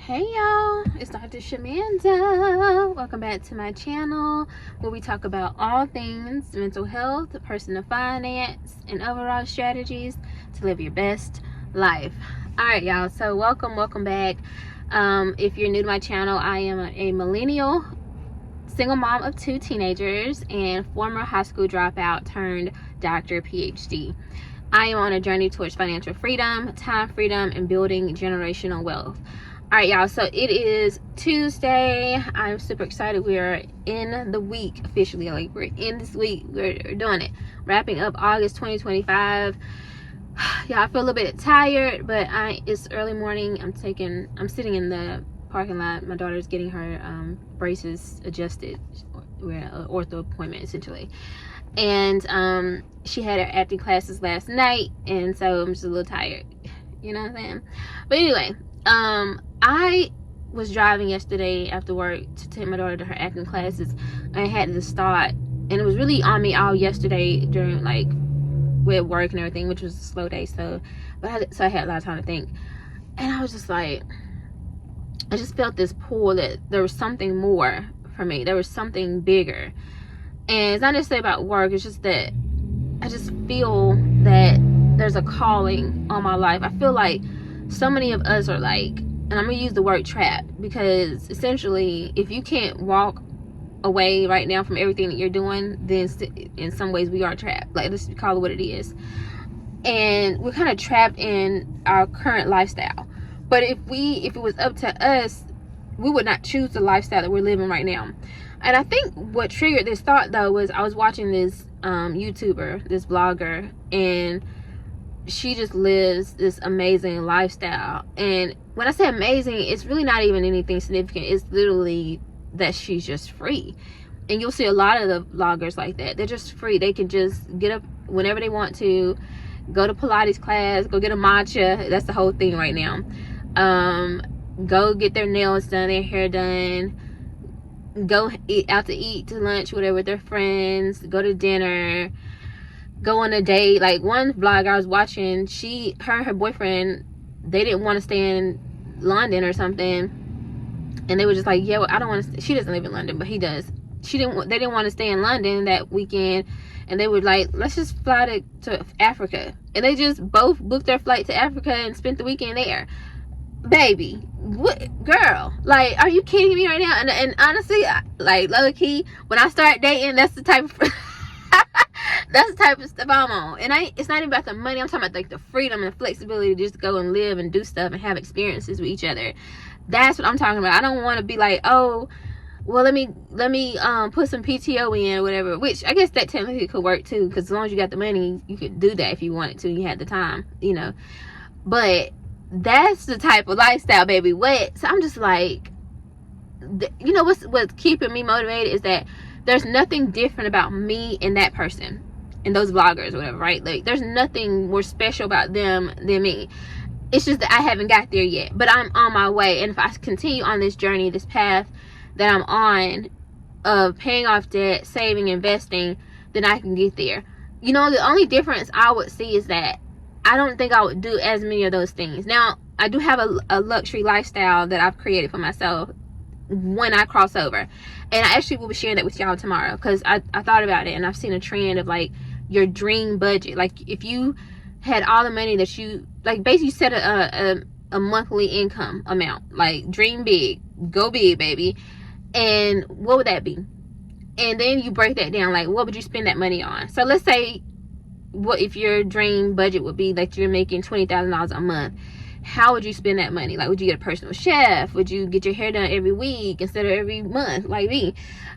Hey y'all, it's Dr. Shamanda. Welcome back to my channel where we talk about all things mental health, personal finance, and overall strategies to live your best life. Alright y'all, so welcome back. If you're new to my channel, I am a millennial single mom of 2 teenagers and former high school dropout turned doctor PhD. I am on a journey towards financial freedom, time freedom, and building generational wealth. All right, y'all, so it is Tuesday. I'm super excited. We're in the week officially. Like, we're in this week. We're doing it. Wrapping up August 2025. Yeah, I feel a little bit tired, but it's early morning. I'm sitting in the parking lot. My daughter's getting her braces adjusted. We're at an ortho appointment, essentially. And she had her acting classes last night, and so I'm just a little tired. You know what I'm saying? But anyway, I was driving yesterday after work to take my daughter to her acting classes. I had to start, and it was really on me all yesterday during with work and everything, which was a slow day. So I had a lot of time to think, and I was just like, I just felt this pull that there was something more for me. There was something bigger, and it's not necessarily about work. It's just that I just feel that there's a calling on my life. I feel like so many of us are like, and I'm gonna use the word trap, because essentially if you can't walk away right now from everything that you're doing, then in some ways we are trapped. Like, let's call it what it is. And we're kind of trapped in our current lifestyle. But if it was up to us, we would not choose the lifestyle that we're living right now. And I think what triggered this thought, though, was I was watching this YouTuber, this blogger, and she just lives this amazing lifestyle. And when I say amazing, it's really not even anything significant. It's literally that she's just free. And you'll see a lot of the vloggers like that. They're just free. They can just get up whenever they want to, go to Pilates class, go get a matcha. That's the whole thing right now. Go get their nails done, their hair done, go out to eat to lunch, whatever, with their friends, go to dinner, go on a date. Like, one vlog I was watching, her and her boyfriend, they didn't want to stay in London or something, and they were just like, yeah, well, I don't want to. She doesn't live in London, but he does. They didn't want to stay in London that weekend, and they were like, let's just fly to Africa. And they just both booked their flight to Africa and spent the weekend there. Baby, what, girl, like, are you kidding me right now? And honestly, like, low key, when I start dating, that's the type of that's the type of stuff I'm on. And it's not even about the money. I'm talking about like the freedom and the flexibility to just go and live and do stuff and have experiences with each other. That's what I'm talking about. I don't want to be like, oh, well, let me put some PTO in or whatever, which I guess that technically could work too, because as long as you got the money, you could do that if you wanted to, you had the time, you know. But that's the type of lifestyle, baby. What? So I'm just like, you know, what's keeping me motivated is that there's nothing different about me and that person and those vloggers or whatever, right? Like, there's nothing more special about them than me. It's just that I haven't got there yet, but I'm on my way. And if I continue on this journey, this path that I'm on of paying off debt, saving, investing, then I can get there. You know, the only difference I would see is that I don't think I would do as many of those things. Now, I do have a luxury lifestyle that I've created for myself when I cross over, and I actually will be sharing that with y'all tomorrow, because I thought about it, and I've seen a trend of like your dream budget. Like, if you had all the money that you, like, basically set a monthly income amount, like, dream big, go big, baby. And what would that be? And then you break that down, like, what would you spend that money on? So let's say, what if your dream budget would be like you're making $20,000 a month? How would you spend that money? Like, would you get a personal chef? Would you get your hair done every week instead of every month, like me?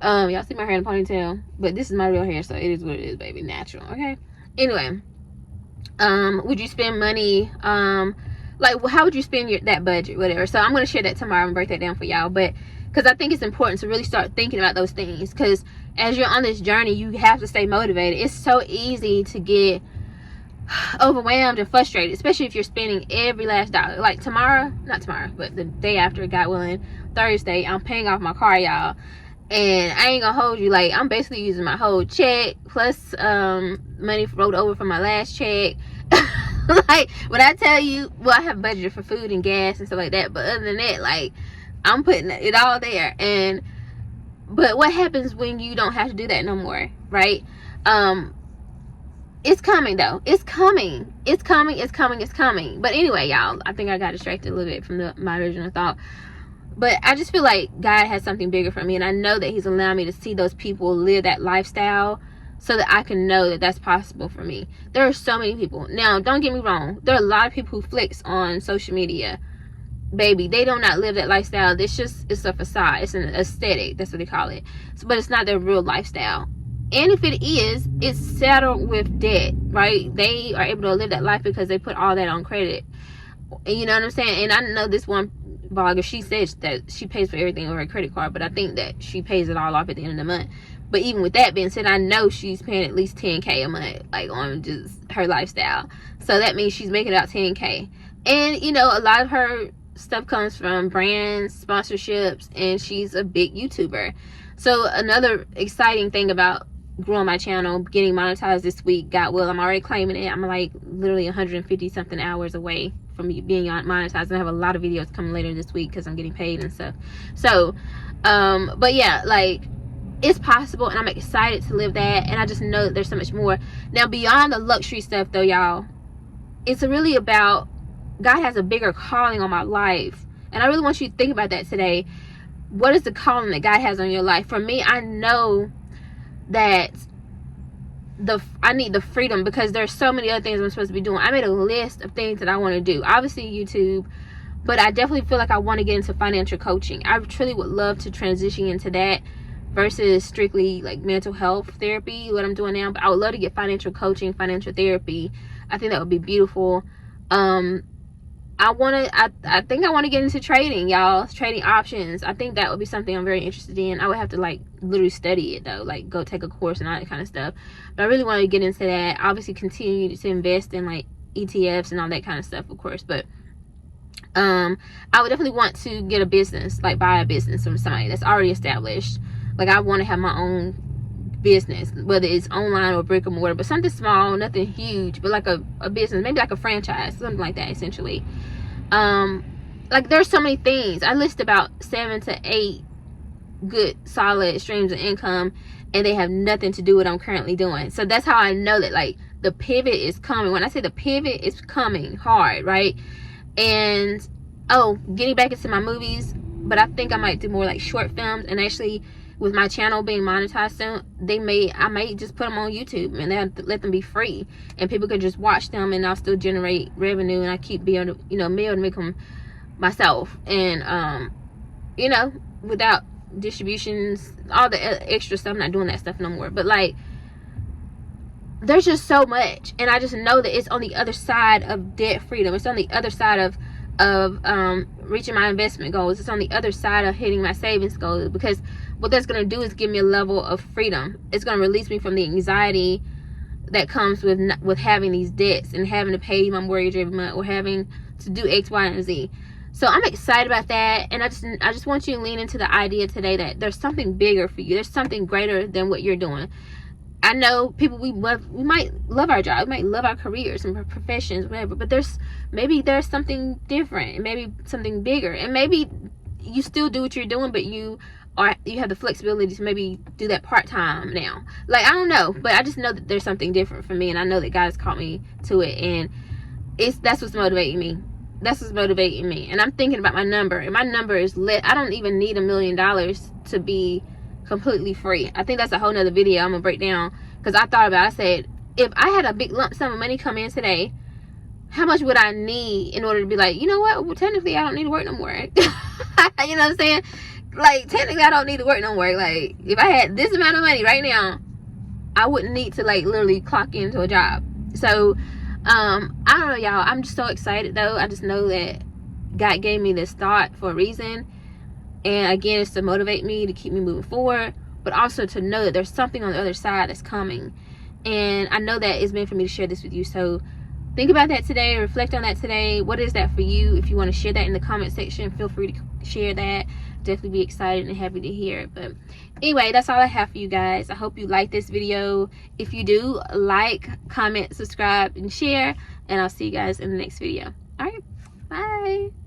Y'all see my hair in a ponytail, but this is my real hair, so it is what it is, baby. Natural, okay? Anyway, would you spend money, like, how would you spend that budget, whatever? So I'm going to share that tomorrow and break that down for y'all, but because I think it's important to really start thinking about those things, because as you're on this journey, you have to stay motivated. It's so easy to get overwhelmed and frustrated, especially if you're spending every last dollar. Like, not tomorrow, but the day after, God willing, Thursday, I'm paying off my car, y'all. And I ain't gonna hold you, like, I'm basically using my whole check plus money rolled over from my last check. Like, when I tell you, well, I have budgeted for food and gas and stuff like that, but other than that, like, I'm putting it all there. And but what happens when you don't have to do that no more, right? It's coming though. It's coming. But anyway, y'all, I think I got distracted a little bit from my original thought. But I just feel like God has something bigger for me, and I know that He's allowing me to see those people live that lifestyle so that I can know that that's possible for me. There are so many people. Now, don't get me wrong. There are a lot of people who flex on social media. Baby, they do not live that lifestyle. It's a facade. It's an aesthetic. That's what they call it. But it's not their real lifestyle. And if it is, it's saddled with debt, right? They are able to live that life because they put all that on credit. And you know what I'm saying? And I know this one blogger, she says that she pays for everything on her credit card, but I think that she pays it all off at the end of the month. But even with that being said, I know she's paying at least $10K a month, like, on just her lifestyle. So that means she's making out $10K. And, you know, a lot of her stuff comes from brands, sponsorships, and she's a big YouTuber. So another exciting thing about growing my channel, getting monetized this week, I'm already claiming it. I'm like literally 150 something hours away from being monetized, and I have a lot of videos coming later this week because I'm getting paid and stuff. So but yeah, like, it's possible, and I'm excited to live that, and I just know that there's so much more. Now, beyond the luxury stuff though, y'all, it's really about God has a bigger calling on my life, and I really want you to think about that today. What is the calling that God has on your life? For me, I know that I need the freedom, because there's so many other things I'm supposed to be doing. I made a list of things that I want to do. Obviously YouTube, but I definitely feel like I want to get into financial coaching. I truly would love to transition into that versus strictly like mental health therapy, what I'm doing now. But I would love to get financial coaching, financial therapy. I think that would be beautiful. I think I want to get into trading, y'all. Trading options. I think that would be something I'm very interested in. I would have to like literally study it though, like go take a course and all that kind of stuff. But I really want to get into that. Obviously continue to invest in like ETFs and all that kind of stuff, of course. But I would definitely want to get a business, like buy a business from somebody that's already established. Like, I want to have my own business, whether it's online or brick and mortar, but something small, nothing huge, but like a business, maybe like a franchise, something like that, essentially. Like, there's so many things. I list about 7 to 8 good solid streams of income, and they have nothing to do with what I'm currently doing. So that's how I know that, like, the pivot is coming. When I say the pivot is coming hard, right? And getting back into my movies, but I think I might do more like short films. And actually, with my channel being monetized soon, I may just put them on YouTube, and then let them be free, and people can just watch them, and I'll still generate revenue, and I keep being able to, be able to make them myself, and without distributions, all the extra stuff. I'm not doing that stuff no more. But like, there's just so much, and I just know that it's on the other side of debt freedom. It's on the other side of reaching my investment goals. It's on the other side of hitting my savings goals, because what that's going to do is give me a level of freedom. It's going to release me from the anxiety that comes with having these debts and having to pay my mortgage every month, or having to do X, Y, and Z. So I'm excited about that, and I just want you to lean into the idea today that there's something bigger for you. There's something greater than what you're doing. I know people, we might love our job, we might love our careers and professions, whatever, but maybe there's something different, and maybe something bigger, and maybe you still do what you're doing, but you have the flexibility to maybe do that part-time now. Like, I don't know, but I just know that there's something different for me, and I know that God's called me to it, and that's what's motivating me. And I'm thinking about my number, and my number is lit. I don't even need $1 million to be completely free. I think that's a whole nother video I'm gonna break down, because I thought about it. I said, if I had a big lump sum of money come in today, how much would I need in order to be like, you know what, well, technically I don't need to work no more. You know what I'm saying? Like, technically I don't need to work no more. Like, if I had this amount of money right now, I wouldn't need to like literally clock into a job. So I don't know, y'all. I'm just so excited though. I just know that God gave me this thought for a reason. And again, it's to motivate me, to keep me moving forward, but also to know that there's something on the other side that's coming. And I know that it's meant for me to share this with you. So think about that today, reflect on that today. What is that for you? If you want to share that in the comment section, feel free to share that. Definitely be excited and happy to hear it. But anyway, that's all I have for you guys. I hope you like this video. If you do, like, comment, subscribe, and share. and I'll see you guys in the next video. All right, bye.